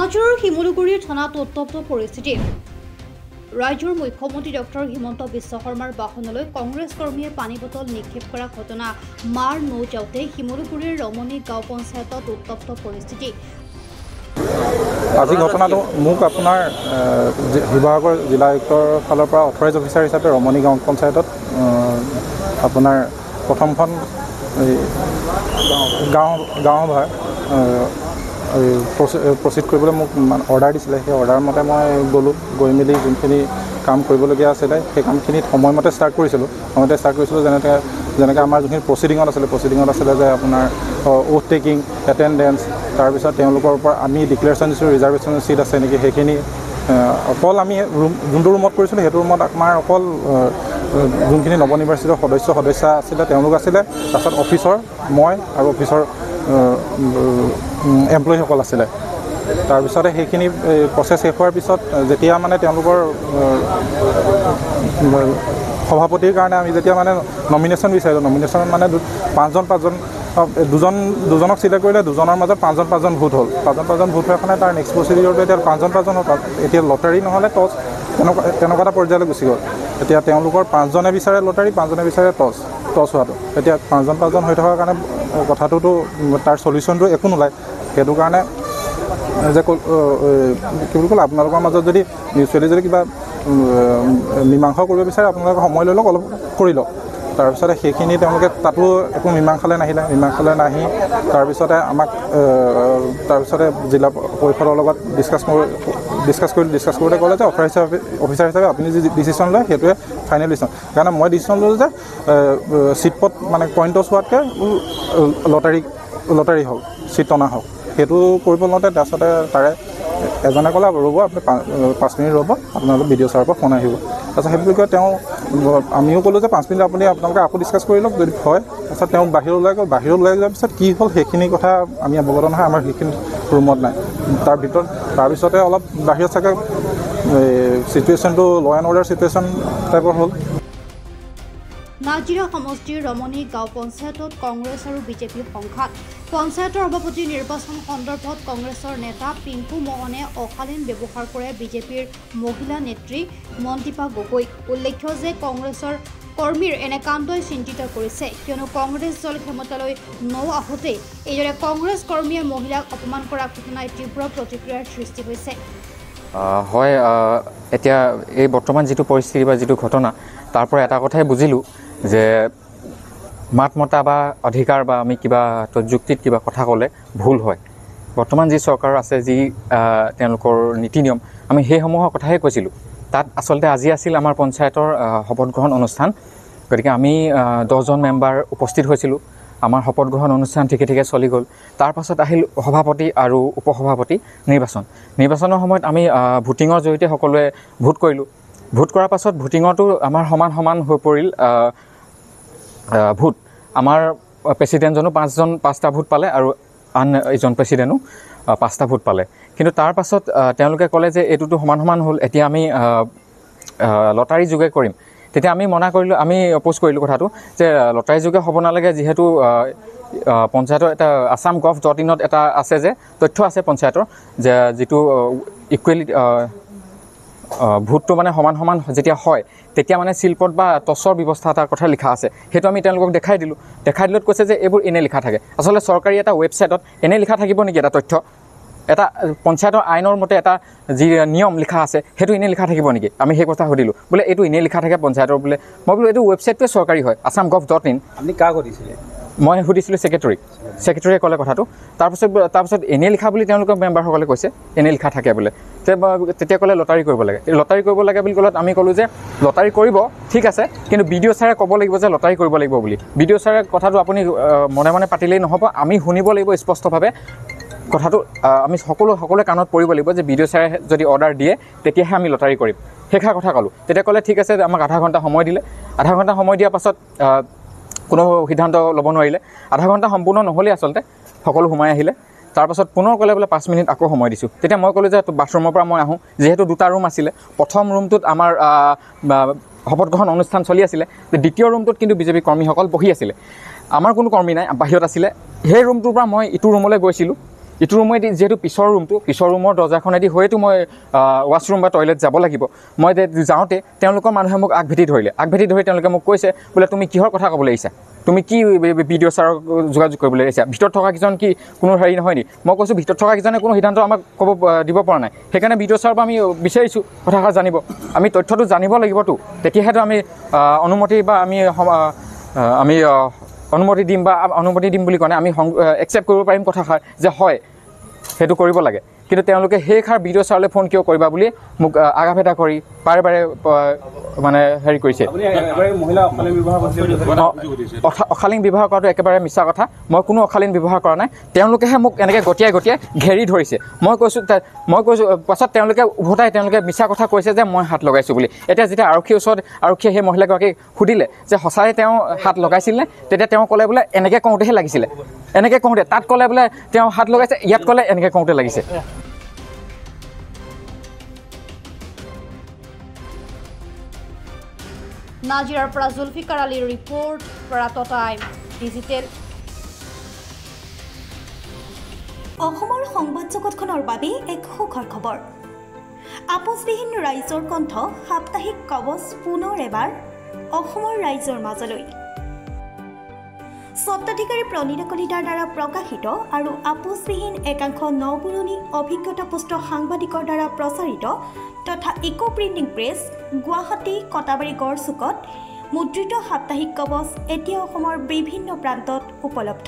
কাছাৰৰ শিমলুগুৰিৰ থানাত উত্তপ্ত পৰিস্থিতি। ৰাজ্যৰ মুখ্যমন্ত্ৰী ডক্টৰ হিমন্ত বিশ্ব শৰ্মাৰ বাহনলৈ কংগ্ৰেছ কৰ্মীয়ে পানী বটল নিক্ষেপ কৰা ঘটনা মাৰ নৌজাওঁতে শিমলুগুৰিৰ ৰমণী গাঁও পঞ্চায়তত উত্তপ্ত পৰিস্থিতি। আজি ঘটনাটো মোক আপোনাৰ শিৱসাগৰ জিলা আয়ুক্তৰ ফালৰ পৰা অথৰাইজ অফিচাৰ হিচাপে ৰমণী গাঁও পঞ্চায়তত আপোনাৰ প্ৰথমখন গাঁওসভা প্ৰচিড কৰিবলৈ মোক অৰ্ডাৰ দিছিলে। সেই অৰ্ডাৰ মতে মই গ'লোঁ, গৈ মেলি যোনখিনি কাম কৰিবলগীয়া আছিলে সেই কামখিনিত সময়মতে ষ্টাৰ্ট কৰিছিলোঁ। যেনেকৈ আমাৰ যোনখিনি প্ৰচিডিঙত আছিলে যে আপোনাৰ ওথ টেকিং, এটেণ্ডেঞ্চ, তাৰপিছত তেওঁলোকৰ পৰা আমি ডিক্লেৰেশ্যন দিছোঁ ৰিজাৰ্ভেশ্যন চিট আছে নেকি, সেইখিনি অকল আমি যোনটো ৰুমত কৰিছিলোঁ সেইটো ৰুমত আমাৰ অকল যোনখিনি নৱনিৰ্বাচিত সদস্যা আছিলে তেওঁলোক আছিলে, তাৰপিছত অফিচৰ মই আৰু অফিচৰ এমপ্লয়ীসকল আছিলে। তাৰপিছতে সেইখিনি প্ৰচেছ শেষ হোৱাৰ পিছত যেতিয়া মানে তেওঁলোকৰ সভাপতিৰ কাৰণে আমি যেতিয়া মানে নমিনেশ্যন বিচাৰিলোঁ, নমিনেশ্যনত মানে দুজনক চিলেক্ট কৰিলে, দুজনৰ মাজত পাঁচজন ভোট হ'ল। পাঁচজন ভোট হোৱাৰ কাৰণে তাৰ নেক্সট প্ৰচিডিউৰটো এতিয়া পাঁচজন হ'ল। এতিয়া লটাৰী নহ'লে টছ, তেনেকুৱা এটা পৰ্যায়লৈ গুচি গ'ল। এতিয়া তেওঁলোকৰ 5জনে বিচাৰে লটাৰী, 5জনে বিচাৰে টছ হোৱাটো। এতিয়া 5জন হৈ থকাৰ কাৰণে কথাটোতো তাৰ চলিউশ্যনটো একো নোলায়। সেইটো কাৰণে যে কি বুলি ক'লে, আপোনালোকৰ মাজত যদি মিউচুৱেলি যদি কিবা মীমাংসা কৰিব বিচাৰে আপোনালোকে সময় লৈ লওক, অলপ কৰি লওক। তাৰপিছতে সেইখিনি তেওঁলোকে তাতো একো মীমাংসালৈ নাহি তাৰপিছতে আমাক জিলা পৰিষদৰ লগত ডিছকাছ কৰোঁতে ক'লে যে অফিচাৰ হিচাপে আপুনি যি ডিচিশ্যন লয় সেইটোৱে ফাইনেল ডিচিশ্যন। কাৰণ মই ডিচিশ্যন ল'লোঁ যে চিটপট মানে পইণ্ট টছ হোৱাতকৈ লটাৰী হওক, চিট টনা হওক, সেইটো কৰিব লওঁতে তাৰপিছতে তাৰে এজনে ক'লে ৰ'ব আপুনি 5 মিনিট ৰ'ব, আপোনালোকে BDO ছাৰৰ পৰা ফোন আহিব। তাৰপিছত সেই বুলি কয় আমিও ক'লোঁ যে 5 মিনিট আপোনালোকে আকৌ ডিছকাছ কৰি লওক যদি হয়। তাৰপিছত তেওঁ বাহিৰত ওলাই যোৱাৰ পিছত কি হ'ল সেইখিনি কথা আমি অৱগত নহয়, আমাৰ সেইখিনি ৰুমত নাই। তাৰপিছতে অলপ বাহিৰত চাগে চিটুৱেশ্যনটো ল' এণ্ড অৰ্ডাৰ চিটুৱেশ্যন টাইপৰ হ'ল। নাজিৰা সমষ্টিৰ ৰমণী গাঁও পঞ্চায়তত কংগ্ৰেছ আৰু বিজেপিৰ সংঘাত। পঞ্চায়তৰ সভাপতি নিৰ্বাচন সন্দৰ্ভত কংগ্ৰেছৰ নেতা পিংকু মোহনে অশালীন ব্যৱহাৰ কৰে বিজেপিৰ মহিলা নেত্ৰী মন্তিপা গগৈ। উল্লেখ্য যে কংগ্ৰেছৰ কৰ্মীৰ এনে কাণ্ডই চিন্তিত কৰিছে, কিয়নো কংগ্ৰেছ দল ক্ষমতালৈ আহোঁতেই এইদৰে কংগ্ৰেছ কৰ্মীয়ে মহিলাক অপমান কৰা ঘটনাই তীব্ৰ প্ৰতিক্ৰিয়াৰ সৃষ্টি হৈছে। হয়, এতিয়া এই বৰ্তমান যিটো পৰিস্থিতি বা যিটো ঘটনা, তাৰ পৰা এটা কথাই বুজিলোঁ যে মাত মতা বা অধিকাৰ বা আমি কিবা যুক্তিত কিবা কথা ক'লে ভুল হয়। বৰ্তমান যি চৰকাৰ আছে, যি তেওঁলোকৰ নীতি নিয়ম, আমি সেইসমূহৰ কথাহে কৈছিলোঁ। তাত আচলতে আজি আছিল আমাৰ পঞ্চায়তৰ শপত গ্ৰহণ অনুষ্ঠান। গতিকে আমি 10জন মেম্বাৰ উপস্থিত হৈছিলোঁ। আমাৰ শপত গ্ৰহণ অনুষ্ঠান ঠিকে চলি গ'ল। তাৰ পাছত আহিল সভাপতি আৰু উপসভাপতি নিৰ্বাচনৰ সময়ত আমি ভোটিঙৰ জৰিয়তে সকলোৱে ভোট কৰিলোঁ। ভোট কৰাৰ পাছত ভোটিঙতো আমাৰ সমান হৈ পৰিল ভোট। আমাৰ প্ৰেচিডেণ্টজনো 5টা ভোট পালে আৰু আন এজন প্ৰেচিডেণ্টো 5টা ভোট পালে। কিন্তু তাৰ পাছত তেওঁলোকে ক'লে যে এইটোতো সমান হ'ল, এতিয়া আমি লটাৰী যোগে কৰিম। তেতিয়া আমি মনা কৰিলোঁ, আমি অপ'জ কৰিলোঁ কথাটো যে লটাৰী যোগে হ'ব নালাগে, যিহেতু পঞ্চায়তৰ এটা assam.gov.in এটা আছে যে তথ্য আছে পঞ্চায়তৰ, যে যিটো ইকুৱেলিটি ভোটটো মানে সমান যেতিয়া হয় তেতিয়া মানে শিল্পত বা টছৰ ব্যৱস্থা এটাৰ কথা লিখা আছে। সেইটো আমি তেওঁলোকক দেখাই দিলত কৈছে যে এইবোৰ এনে লিখা থাকে। আচলতে চৰকাৰী এটা ৱেবছাইটত এনে লিখা থাকিব নেকি? এটা তথ্য, এটা পঞ্চায়তৰ আইনৰ মতে এটা যি নিয়ম লিখা আছে সেইটো এনে লিখা থাকিব নেকি? আমি সেই কথা সুধিলোঁ, বোলে এইটো এনে লিখা থাকে পঞ্চায়তৰ বোলে। মই বোলো এইটো ৱেবছাইটটোৱে চৰকাৰী হয়, assam.gov.in। আপুনি কাক সুধিছিলে? মই সুধিছিলোঁ ছেক্ৰেটৰীয়ে ক'লে কথাটো। তাৰপিছত এনে লিখা বুলি তেওঁলোকৰ মেম্বাৰসকলে কৈছে, এনে লিখা থাকে বোলে। তেতিয়া ক'লে লটাৰী কৰিব লাগে বুলি ক'লত আমি ক'লোঁ যে লটাৰী কৰিব ঠিক আছে, কিন্তু BDO ছাৰে ক'ব লাগিব যে লটাৰী কৰিব লাগিব বুলি। BDO ছাৰে কথাটো আপুনি মনে পাতিলেই নহ'ব, আমি শুনিব লাগিব স্পষ্টভাৱে কথাটো। আমি সকলোৱে কাণত পৰিব লাগিব যে BDO ছাৰে যদি অৰ্ডাৰ দিয়ে তেতিয়াহে আমি লটাৰী কৰিম, সেইষাৰ কথা ক'লোঁ। তেতিয়া ক'লে ঠিক আছে, আমাক আধা ঘণ্টা সময় দিলে। আধা ঘণ্টা সময় দিয়াৰ পাছত কোনো সিদ্ধান্ত ল'ব নোৱাৰিলে। আধা ঘণ্টা সম্পূৰ্ণ নহ'লেই আচলতে, সকলো সোমাই আহিলে। তাৰপাছত পুনৰ ক'লে বোলে 5 মিনিট আকৌ সময় দিছোঁ। তেতিয়া মই ক'লোঁ যে বাথৰুমৰ পৰা মই আহোঁ, যিহেতু 2টা ৰুম আছিলে। প্ৰথম ৰুমটোত আমাৰ শপত গ্ৰহণ অনুষ্ঠান চলি আছিলে, দ্বিতীয় ৰুমটোত কিন্তু বিজেপি কৰ্মীসকল বহি আছিলে। আমাৰ কোনো কৰ্মী নাই, বাহিৰত আছিলে। সেই ৰুমটোৰ পৰা মই ইটো ৰুমলৈ গৈছিলোঁ। ইটো ৰুমেদি যিহেতু পিছৰ ৰুমৰ দৰ্জাখনেদি হয়তো মই ৱাছৰুম বা টয়লেট যাব লাগিব। মই যাওঁতে তেওঁলোকৰ মানুহে মোক আগভেটি ধৰি তেওঁলোকে মোক কৈছে বোলে তুমি কিহৰ কথা ক'বলৈ আহিছা, তুমি কি BDO ছাৰক যোগাযোগ কৰিবলৈ আহিছা, ভিতৰত থকা কেইজন কি কোনো হেৰি নহয় নি? মই কৈছোঁ ভিতৰত থকা কেইজনে কোনো সিদ্ধান্ত আমাক দিব পৰা নাই, সেইকাৰণে BDO ছাৰৰ পৰা আমি বিচাৰিছোঁ কথাষাৰ জানিব। আমি তথ্যটো জানিব লাগিবতো, তেতিয়াহেতো আমি অনুমতি বা আমি অনুমতি দিম বা অনুমতি দিম বুলি কোৱা নাই, আমি একচেপ্ট কৰিব পাৰিম কথাষাৰ যে হয় সেইটো কৰিব লাগে। কিন্তু তেওঁলোকে সেইষাৰ BDO ছাৰলৈ ফোন কিয় কৰিবা বুলি মোক আগাভেটা কৰি বাৰে বাৰে মানে হেৰি কৰিছে। অশালীন ব্যৱহাৰ কৰাটো একেবাৰে মিছা কথা, মই কোনো অশালীন ব্যৱহাৰ কৰা নাই। তেওঁলোকেহে মোক এনেকৈ গতিয়াই ঘেৰি ধৰিছে। মই কৈছোঁ পাছত তেওঁলোকে মিছা কথা কৈছে যে মই হাত লগাইছোঁ বুলি। এতিয়া যেতিয়া আৰক্ষীয়ে সেই মহিলাগৰাকীক সুধিলে যে সঁচাই তেওঁ হাত লগাইছিলনে, তেতিয়া তেওঁ ক'লে বোলে এনেকৈ কওঁতেহে লাগিছিলে, এনেকৈ কওঁতে। তাত ক'লে বোলে তেওঁ হাত লগাইছে, ইয়াত ক'লে এনেকৈ কওঁতে লাগিছে। নাজিৰাৰ পৰা জুলফিকাৰ আলীৰ ৰিপৰ্ট, প্ৰাত টাইম ডিজিটেল। অসমৰ সংবাদ জগতখনৰ বাবে এক সুখৰ খবৰ। আপোচবিহীন ৰাইজৰ কণ্ঠ সাপ্তাহিক কবচ পুনৰ এবাৰ অসমৰ ৰাইজৰ মাজলৈ। স্বত্বাধিকাৰী প্ৰণীতা কলিতাৰ দ্বাৰা প্ৰকাশিত আৰু আপোচবিহীন একাংশ নপুৰণি অভিজ্ঞতাপুষ্ট সাংবাদিকৰ দ্বাৰা প্ৰচাৰিত তথা eco printing press Guwahati Katabari গড়চুকত মুদ্ৰিত সাপ্তাহিক কবচ এতিয়া অসমৰ বিভিন্ন প্ৰান্তত উপলব্ধ।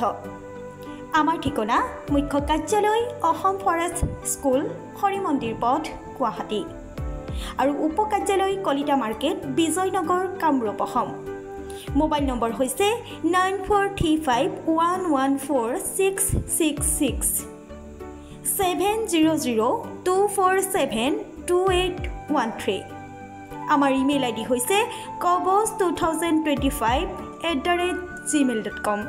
আমাৰ ঠিকনা মুখ্য কাৰ্যালয় অসম ফৰেষ্ট স্কুল, হৰি মন্দিৰ পথ, গুৱাহাটী আৰু উপ কাৰ্যালয় Kalita market, Bijoynagar, Kamrup, Assam. Mobile number হৈছে 9435114666 70024722813। আমাৰ ইমেইল ID হৈছে kobos2025@gmail.com।